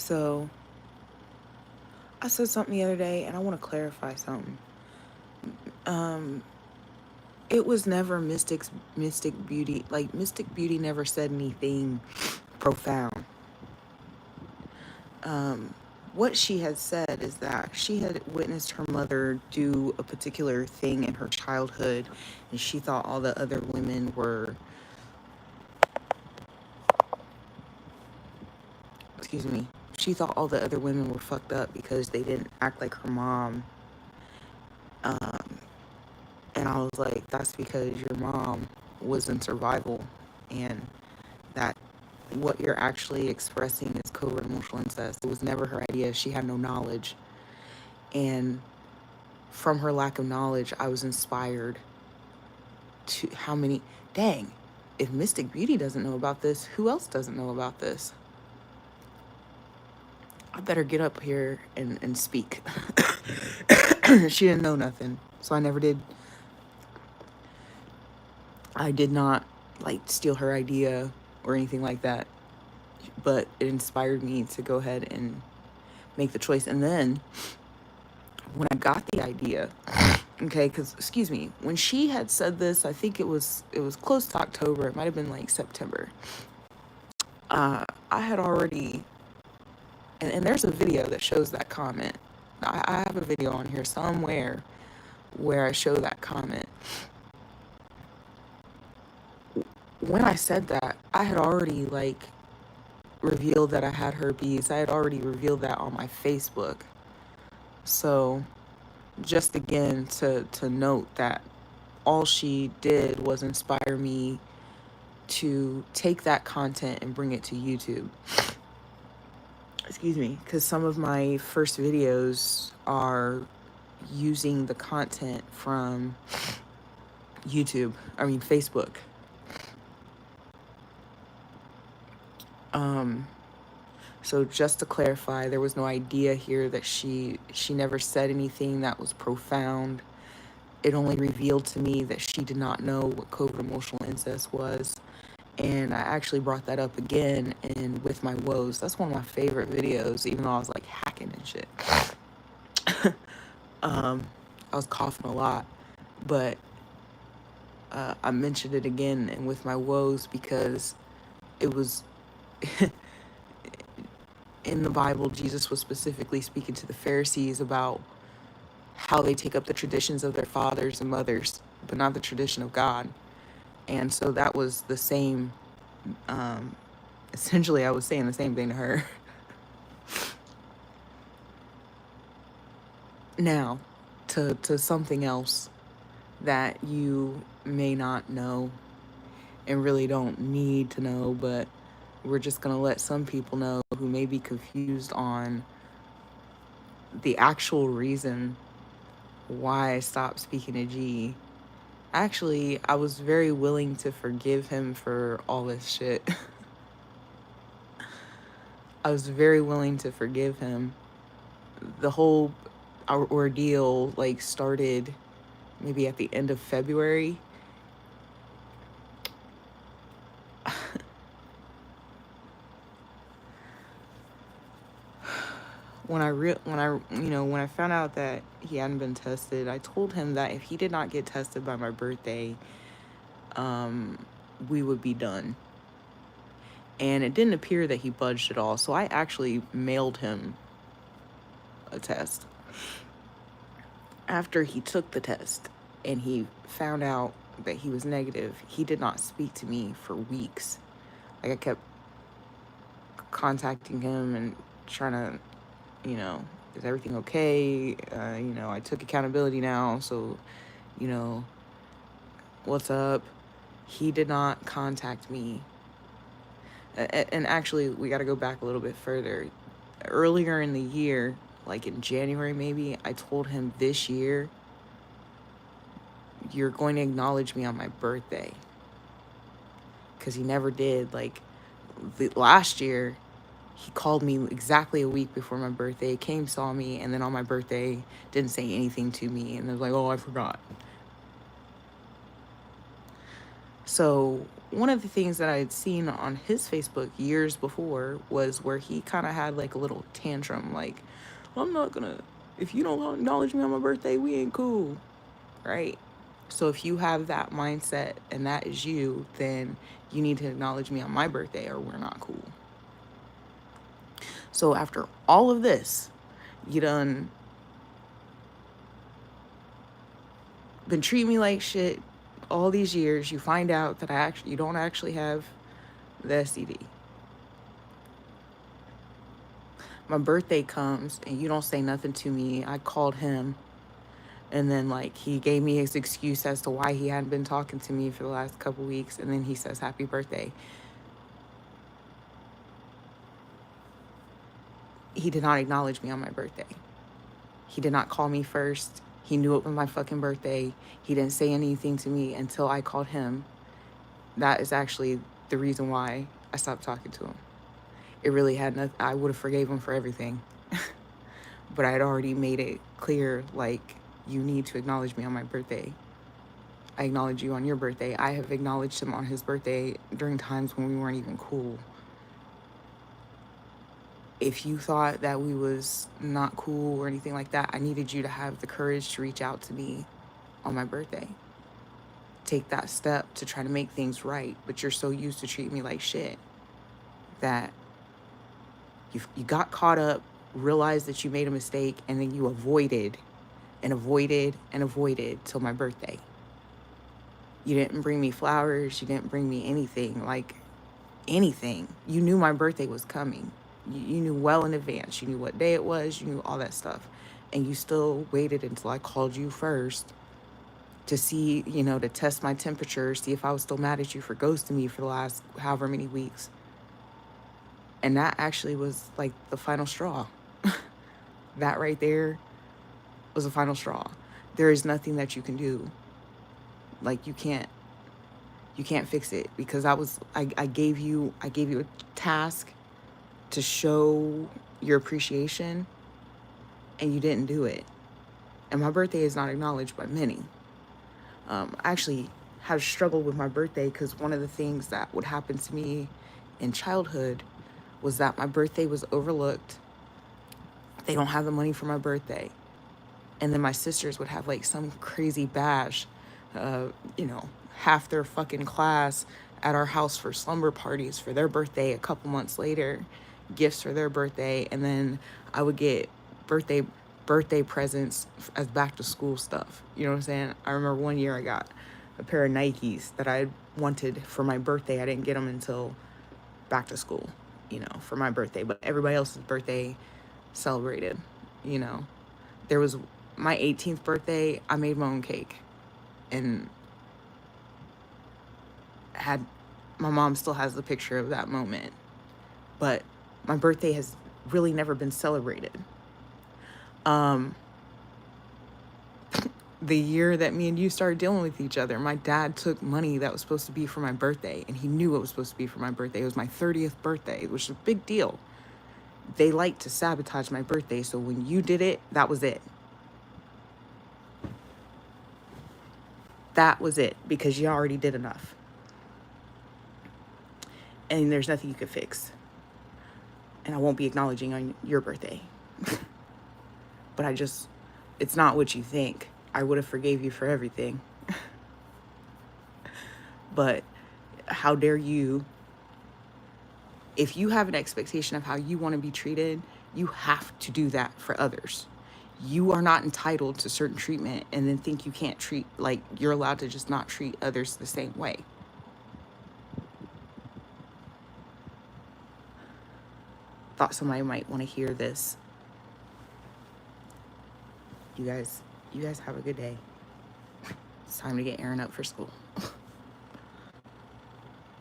So I said something the other day, and I want to clarify something. Um, it was never Mystic Beauty. Like, Mystic Beauty never said anything profound. Um, what she had said is that she had witnessed her mother do a particular thing in her childhood, and she thought all the other women were, excuse me, she thought all the other women were fucked up because they didn't act like her mom. Um, and I was like, that's because your mom was in survival, and that what you're actually expressing is covert emotional incest. It was never her idea. She had no knowledge. And from her lack of knowledge, I was inspired to how many, dang, if Mystic Beauty doesn't know about this, who else doesn't know about this? I better get up here and speak. She didn't know nothing. So I did not like steal her idea or anything like that. But it inspired me to go ahead and make the choice. And then when I got the idea, okay, because excuse me, when she had said this, I think it was close to October. It might have been like September. I had already, and there's a video that shows that comment. I have a video on here somewhere where I show that comment. When I said that, I had already like revealed that I had herpes. I had already revealed that on my Facebook. So just again to note that all she did was inspire me to take that content and bring it to YouTube. Excuse me, because some of my first videos are using the content from Facebook. So just to clarify, there was no idea here that she never said anything that was profound. It only revealed to me that she did not know what covert emotional incest was. And I actually brought that up again and with my woes. That's one of my favorite videos, even though I was like hacking and shit. I was coughing a lot, but I mentioned it again and with my woes because it was in the Bible. Jesus was specifically speaking to the Pharisees about how they take up the traditions of their fathers and mothers, but not the tradition of God. And so that was the same, essentially I was saying the same thing to her. Now, to something else that you may not know and really don't need to know, but we're just going to let some people know who may be confused on the actual reason why I stopped speaking to G. Actually, I was very willing to forgive him for all this shit. I was very willing to forgive him. The whole ordeal like started maybe at the end of February. When I found out that he hadn't been tested, I told him that if he did not get tested by my birthday, we would be done. And it didn't appear that he budged at all, so I actually mailed him a test. After he took the test and he found out that he was negative, he did not speak to me for weeks. Like, I kept contacting him and trying to, is everything okay? I took accountability now, so, what's up? He did not contact me. And actually, we got to go back a little bit further. Earlier in the year, like in January maybe, I told him this year, you're going to acknowledge me on my birthday. Because he never did. Like, last year, he called me exactly a week before my birthday, came, saw me, and then on my birthday, didn't say anything to me. And I was like, oh, I forgot. So one of the things that I had seen on his Facebook years before was where he kind of had like a little tantrum, like, I'm not gonna, if you don't acknowledge me on my birthday, we ain't cool, right? So if you have that mindset and that is you, then you need to acknowledge me on my birthday or we're not cool. So after all of this, you done been treating me like shit all these years. You find out that you don't actually have the STD. My birthday comes and you don't say nothing to me. I called him, and then like he gave me his excuse as to why he hadn't been talking to me for the last couple weeks, and then he says happy birthday. He did not acknowledge me on my birthday. He did not call me first. He knew it was my fucking birthday. He didn't say anything to me until I called him. That is actually the reason why I stopped talking to him. It really had nothing. I would have forgave him for everything. But I had already made it clear, like, you need to acknowledge me on my birthday. I acknowledge you on your birthday. I have acknowledged him on his birthday during times when we weren't even cool. If you thought that we was not cool or anything like that, I needed you to have the courage to reach out to me on my birthday. Take that step to try to make things right, but you're so used to treating me like shit that you got caught up, realized that you made a mistake, and then you avoided and avoided and avoided till my birthday. You didn't bring me flowers. You didn't bring me anything, like anything. You knew my birthday was coming. You knew well in advance. You knew what day it was. You knew all that stuff. And you still waited until I called you first to see, to test my temperature, see if I was still mad at you for ghosting me for the last however many weeks. And that actually was like the final straw. That right there was the final straw. There is nothing that you can do. Like you can't fix it, because I gave you a task to show your appreciation and you didn't do it. And my birthday is not acknowledged by many. I actually had struggled with my birthday because one of the things that would happen to me in childhood was that my birthday was overlooked. They don't have the money for my birthday. And then my sisters would have like some crazy bash, half their fucking class at our house for slumber parties for their birthday a couple months later, gifts for their birthday, and then I would get birthday presents as back to school stuff. You know what I'm saying? I remember one year I got a pair of Nikes that I wanted for my birthday. I didn't get them until back to school, for my birthday, but everybody else's birthday celebrated, There was my 18th birthday, I made my own cake and my mom still has the picture of that moment. But my birthday has really never been celebrated. The year that me and you started dealing with each other, my dad took money that was supposed to be for my birthday, and he knew it was supposed to be for my birthday. It was my 30th birthday, which is a big deal. They like to sabotage my birthday, so when you did it, that was it. That was it, because you already did enough. And there's nothing you could fix. And I won't be acknowledging on your birthday. But it's not what you think. I would have forgave you for everything. But how dare you? If you have an expectation of how you want to be treated, you have to do that for others. You are not entitled to certain treatment and then think you can't you're allowed to just not treat others the same way. Thought somebody might want to hear this. You guys have a good day. It's time to get Aaron up for school.